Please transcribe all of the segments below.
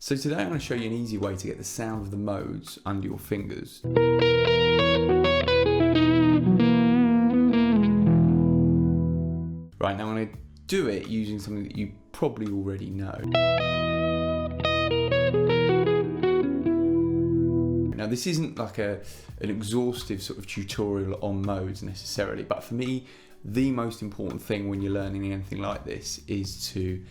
So today I'm going to show you an easy way to get the sound of the modes under your fingers. Right, now I'm going to do it using something that you probably already know. Now this isn't like an exhaustive sort of tutorial on modes necessarily, but for me the most important thing when you're learning anything like this is to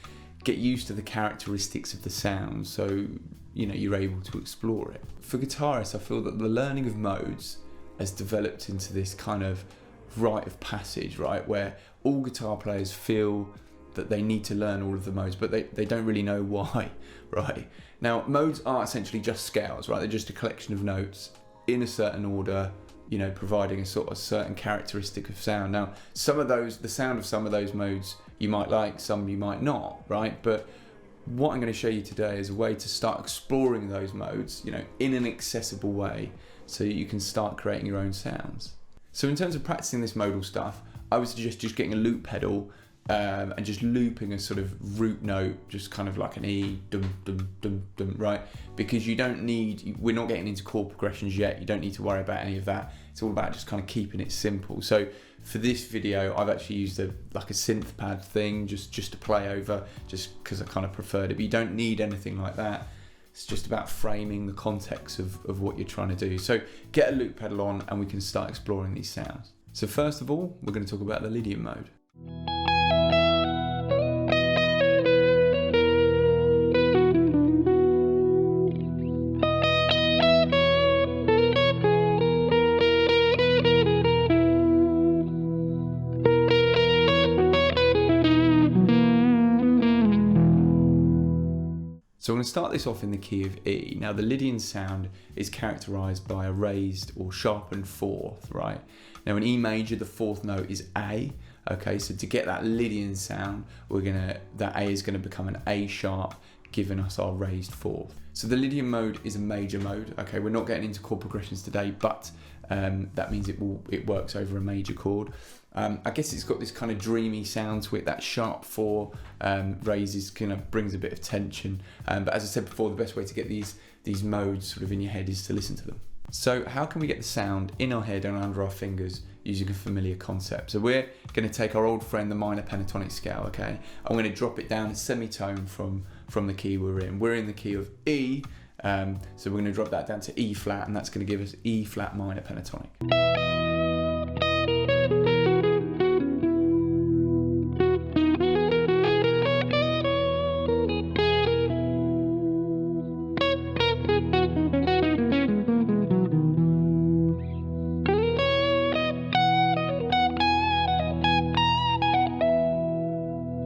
get used to the characteristics of the sound so you're able to explore it. For guitarists, I feel that the learning of modes has developed into this kind of rite of passage, right, where all guitar players feel that they need to learn all of the modes, but they don't really know why, right? Now, modes are essentially just scales, right? They're just a collection of notes in a certain order, providing a sort of certain characteristic of sound. Now, the sound of some of those modes you might like, some you might not, right? But what I'm going to show you today is a way to start exploring those modes, in an accessible way, so you can start creating your own sounds. So in terms of practicing this modal stuff, I would suggest just getting a loop pedal and just looping a sort of root note, just kind of like an E, dum, dum, dum, dum, right? Because we're not getting into chord progressions yet, you don't need to worry about any of that. It's all about just kind of keeping it simple. So for this video, I've actually used a synth pad thing just to play over, just because I kind of preferred it, but you don't need anything like that. It's just about framing the context of what you're trying to do. So get a loop pedal on and we can start exploring these sounds. So first of all, we're going to talk about the Lydian mode. So I'm going to start this off in the key of E. Now the Lydian sound is characterised by a raised or sharpened fourth, right? Now in E major, the fourth note is A. Okay, so to get that Lydian sound, that A is going to become an A sharp, giving us our raised fourth. So the Lydian mode is a major mode. Okay, we're not getting into chord progressions today, but that means it works over a major chord. I guess it's got this kind of dreamy sound to it. That sharp four raises brings a bit of tension. But as I said before, the best way to get these modes sort of in your head is to listen to them. So how can we get the sound in our head and under our fingers using a familiar concept? So we're going to take our old friend, the minor pentatonic scale, okay? I'm going to drop it down a semitone from the key we're in. We're in the key of E, so we're going to drop that down to E flat, and that's going to give us E flat minor pentatonic.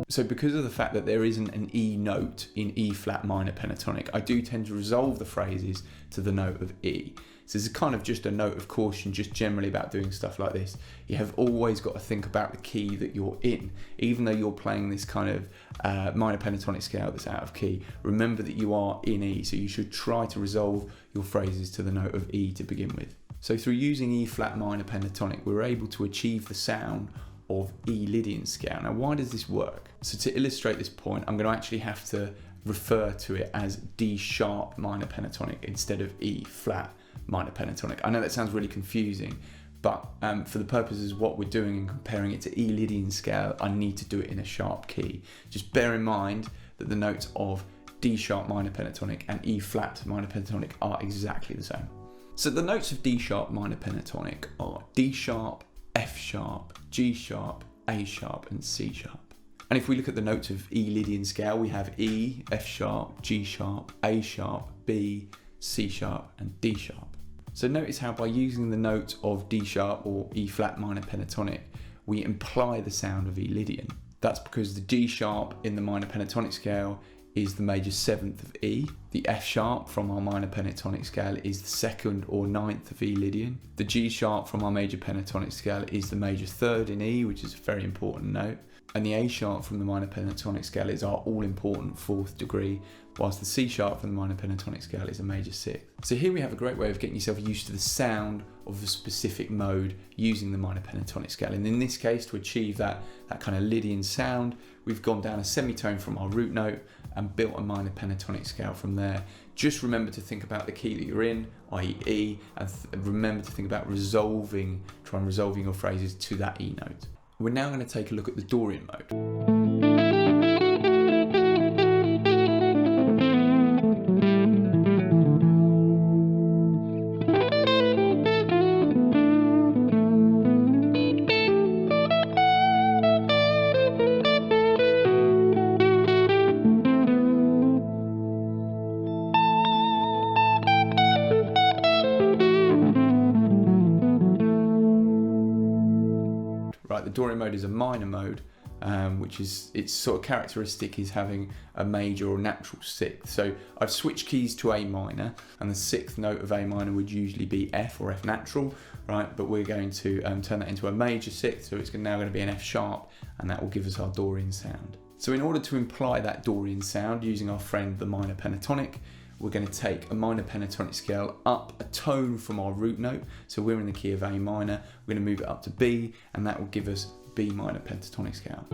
So because of the fact that there isn't an E note in E flat minor pentatonic, I do tend to resolve the phrases to the note of E. So this is kind of just a note of caution, just generally about doing stuff like this. You have always got to think about the key that you're in. Even though you're playing this kind of minor pentatonic scale that's out of key, remember that you are in E, so you should try to resolve your phrases to the note of E to begin with. So through using E flat minor pentatonic, we're able to achieve the sound of E Lydian scale. Now why does this work? So to illustrate this point, I'm going to actually have to refer to it as D sharp minor pentatonic instead of E flat minor pentatonic. I know that sounds really confusing, but for the purposes of what we're doing and comparing it to E Lydian scale, I need to do it in a sharp key. Just bear in mind that the notes of D sharp minor pentatonic and E flat minor pentatonic are exactly the same. So the notes of D sharp minor pentatonic are D sharp, F sharp, G sharp, A sharp and C sharp. And if we look at the notes of E Lydian scale, we have E, F sharp, G sharp, A sharp, B, C sharp and D sharp. So notice how by using the note of D sharp or E flat minor pentatonic, we imply the sound of E Lydian. That's because the G sharp in the minor pentatonic scale is the major seventh of E. The F sharp from our minor pentatonic scale is the second or ninth of E Lydian. The G sharp from our major pentatonic scale is the major third in E, which is a very important note. And the A sharp from the minor pentatonic scale is our all-important 4th degree, whilst the C sharp from the minor pentatonic scale is a major 6th. So here we have a great way of getting yourself used to the sound of a specific mode using the minor pentatonic scale. And in this case, to achieve that kind of Lydian sound, we've gone down a semitone from our root note and built a minor pentatonic scale from there. Just remember to think about the key that you're in, i.e. E, and remember to think about resolving your phrases to that E note. We're now going to take a look at the Dorian mode. Right, the Dorian mode is a minor mode, which is, its sort of characteristic is having a major or natural 6th. So I've switched keys to A minor, and the 6th note of A minor would usually be F or F natural, right? But we're going to turn that into a major 6th, so it's now going to be an F sharp, and that will give us our Dorian sound. So in order to imply that Dorian sound using our friend the minor pentatonic, we're going to take a minor pentatonic scale up a tone from our root note. So we're in the key of A minor, we're going to move it up to B, and that will give us B minor pentatonic scale.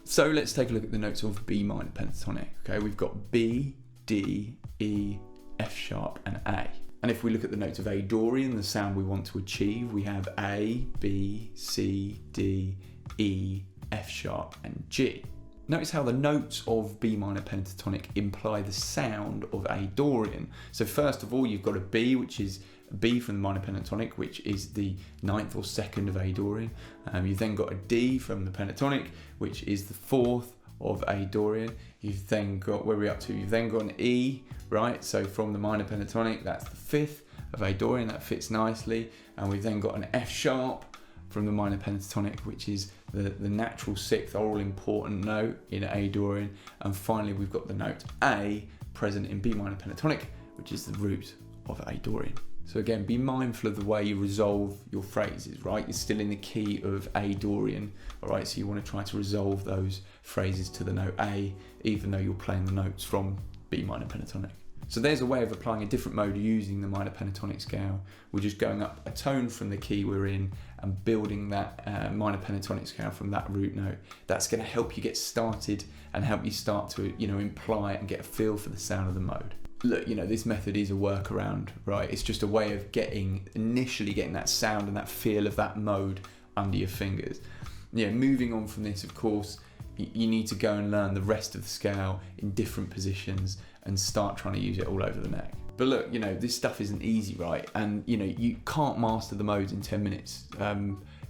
So let's take a look at the notes of B minor pentatonic. Okay, we've got B, D, E, F sharp, and A. And if we look at the notes of A Dorian, the sound we want to achieve, we have A, B, C, D, E, F sharp, and G. Notice how the notes of B minor pentatonic imply the sound of A Dorian. So first of all, you've got a B, which is B from the minor pentatonic, which is the 9th or 2nd of A Dorian. You've then got a D from the pentatonic, which is the 4th of A Dorian. You've then got, where are we up to? You've then got an E, right? So from the minor pentatonic, that's the 5th of A Dorian, that fits nicely. And we've then got an F sharp from the minor pentatonic, which is the natural 6th, all important note in A Dorian. And finally, we've got the note A present in B minor pentatonic, which is the root of A Dorian. So again, be mindful of the way you resolve your phrases, right? You're still in the key of A Dorian, all right? So you want to try to resolve those phrases to the note A, even though you're playing the notes from B minor pentatonic. So there's a way of applying a different mode using the minor pentatonic scale. We're just going up a tone from the key we're in and building that minor pentatonic scale from that root note. That's going to help you get started and help you start to, imply and get a feel for the sound of the mode. Look, this method is a workaround, right? It's just a way of initially getting that sound and that feel of that mode under your fingers. Moving on from this, of course, you need to go and learn the rest of the scale in different positions and start trying to use it all over the neck. But look, this stuff isn't easy, right? And, you can't master the modes in 10 minutes.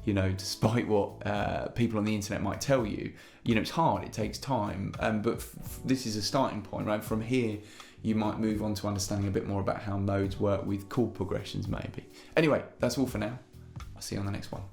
Despite what people on the internet might tell you, it's hard, it takes time. But this is a starting point, right? From here, you might move on to understanding a bit more about how modes work with chord progressions, maybe. Anyway, that's all for now. I'll see you on the next one.